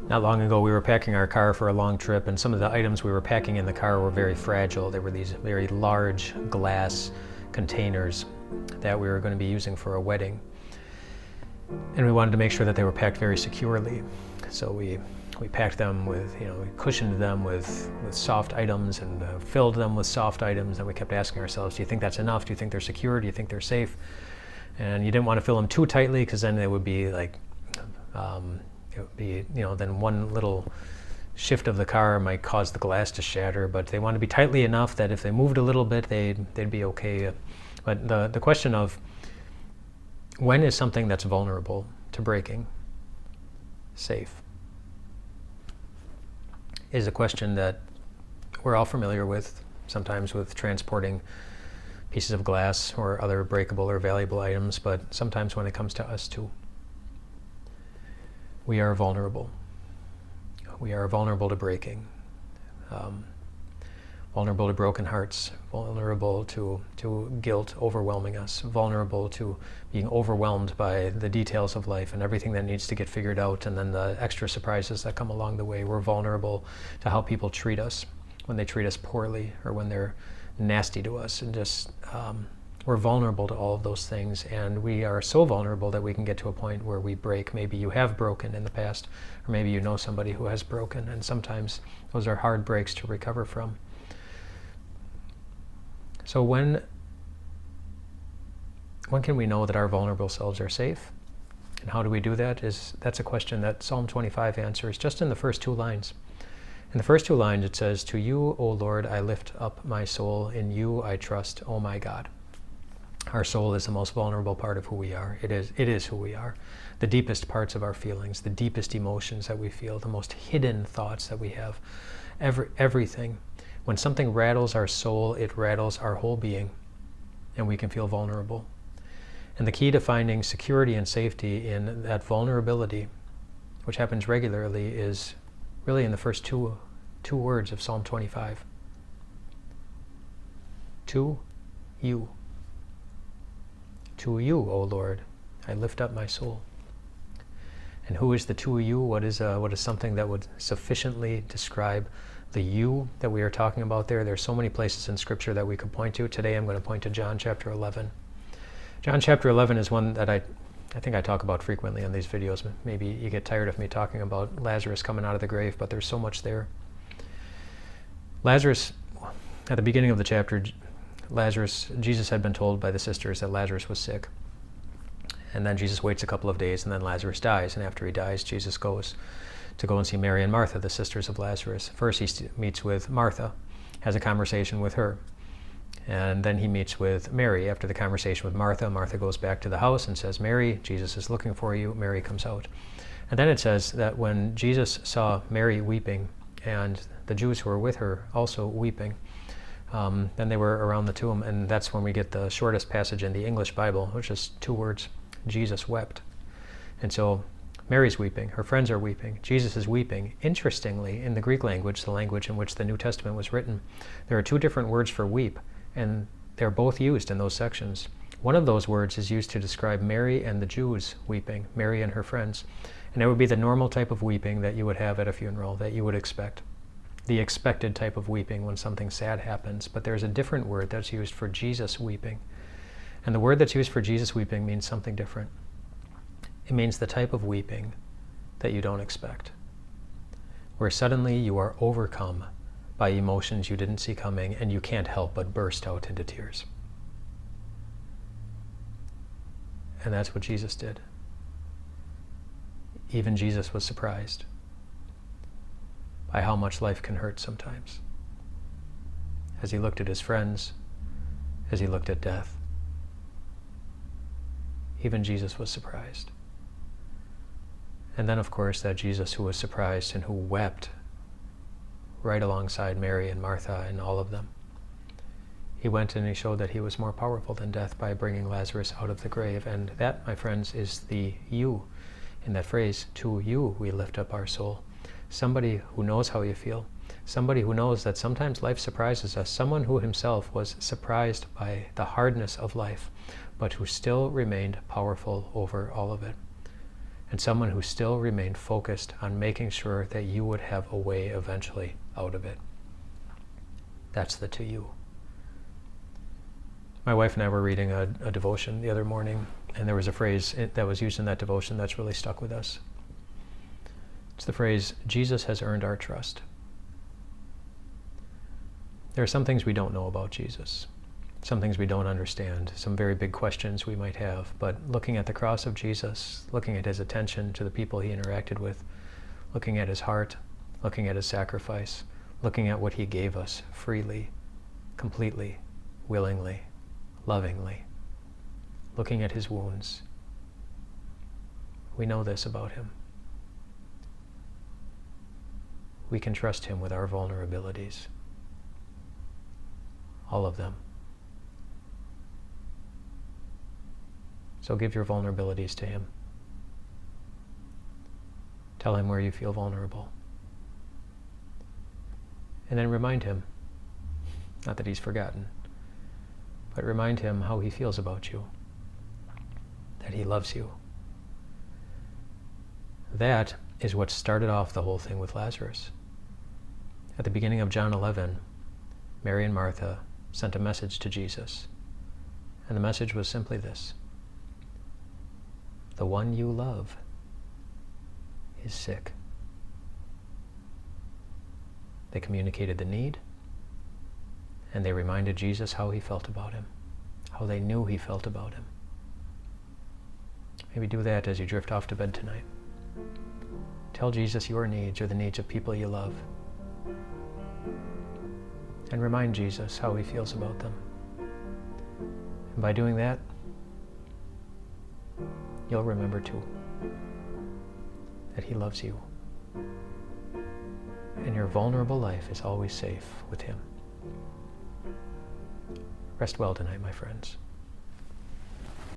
Not long ago, we were packing our car for a long trip, and some of the items we were packing in the car were very fragile. They were these very large glass containers that we were going to be using for a wedding. And we wanted to make sure that they were packed very securely. So we packed them with, we cushioned them with soft items and filled them with soft items. And we kept asking ourselves, do you think that's enough? Do you think they're secure? Do you think they're safe? And you didn't want to fill them too tightly, because then they would be like, it would be, then one little shift of the car might cause the glass to shatter. But they want to be tightly enough that if they moved a little bit, they'd be okay. But the question of when is something that's vulnerable to breaking safe is a question that we're all familiar with, sometimes with transporting pieces of glass or other breakable or valuable items, but sometimes when it comes to us too. We are vulnerable. We are vulnerable to breaking, vulnerable to broken hearts, vulnerable to guilt overwhelming us, vulnerable to being overwhelmed by the details of life and everything that needs to get figured out, and then the extra surprises that come along the way. We're vulnerable to how people treat us when they treat us poorly or when they're nasty to us, and just we're vulnerable to all of those things. And we are so vulnerable that we can get to a point where we break. Maybe you have broken in the past, or maybe you know somebody who has broken, and sometimes those are hard breaks to recover from. So when can we know that our vulnerable selves are safe? And how do we do that? That's a question that Psalm 25 answers just in the first two lines. In the first two lines it says, "To you, O Lord, I lift up my soul. In you I trust, O my God." Our soul is the most vulnerable part of who we are. It is who we are. The deepest parts of our feelings, the deepest emotions that we feel, the most hidden thoughts that we have, everything. When something rattles our soul, it rattles our whole being, and we can feel vulnerable. And the key to finding security and safety in that vulnerability, which happens regularly, is really in the first two words of Psalm 25. To you. To you, O Lord, I lift up my soul. And who is the to you? What is something that would sufficiently describe the you that we are talking about there? There's so many places in Scripture that we could point to. Today I'm going to point to John chapter 11. John chapter 11 is one that I think I talk about frequently on these videos. Maybe you get tired of me talking about Lazarus coming out of the grave, but there's so much there. Lazarus, at the beginning of the chapter, Jesus had been told by the sisters that Lazarus was sick. And then Jesus waits a couple of days, and then Lazarus dies. And after he dies, Jesus goes to go and see Mary and Martha, the sisters of Lazarus. First he meets with Martha, has a conversation with her. And then he meets with Mary. After the conversation with Martha, Martha goes back to the house and says, "Mary, Jesus is looking for you." Mary comes out. And then it says that when Jesus saw Mary weeping, and the Jews who were with her also weeping, then they were around the tomb. And that's when we get the shortest passage in the English Bible, which is 2 words: Jesus wept. And so Mary's weeping, her friends are weeping, Jesus is weeping. Interestingly, in the Greek language, the language in which the New Testament was written, there are 2 different words for weep, and they're both used in those sections. One of those words is used to describe Mary and the Jews weeping, Mary and her friends. And it would be the normal type of weeping that you would have at a funeral, that you would expect. The expected type of weeping when something sad happens. But there's a different word that's used for Jesus weeping. And the word that's used for Jesus weeping means something different. It means the type of weeping that you don't expect, where suddenly you are overcome by emotions you didn't see coming, and you can't help but burst out into tears. And that's what Jesus did. Even Jesus was surprised by how much life can hurt sometimes. As he looked at his friends, as he looked at death, even Jesus was surprised. And then, of course, that Jesus who was surprised and who wept right alongside Mary and Martha and all of them, he went and he showed that he was more powerful than death by bringing Lazarus out of the grave. And that, my friends, is the you in that phrase, "To you we lift up our soul." Somebody who knows how you feel, somebody who knows that sometimes life surprises us, someone who himself was surprised by the hardness of life, but who still remained powerful over all of it. and someone who still remained focused on making sure that you would have a way eventually out of it. That's the to you. My wife and I were reading a devotion the other morning, and there was a phrase that was used in that devotion that's really stuck with us. It's the phrase, Jesus has earned our trust. There are some things we don't know about Jesus, some things we don't understand, some very big questions we might have, but looking at the cross of Jesus, looking at his attention to the people he interacted with, looking at his heart, looking at his sacrifice, looking at what he gave us freely, completely, willingly, lovingly, looking at his wounds, we know this about him. We can trust him with our vulnerabilities. All of them. So give your vulnerabilities to him. Tell him where you feel vulnerable. And then remind him, not that he's forgotten, but remind him how he feels about you, that he loves you. That is what started off the whole thing with Lazarus. At the beginning of John 11, Mary and Martha sent a message to Jesus. And the message was simply this: the one you love is sick. They communicated the need, and they reminded Jesus how he felt about him, how they knew he felt about him. Maybe do that as you drift off to bed tonight. Tell Jesus your needs or the needs of people you love. And remind Jesus how he feels about them. And by doing that, you'll remember too that he loves you. And your vulnerable life is always safe with him. Rest well tonight, my friends.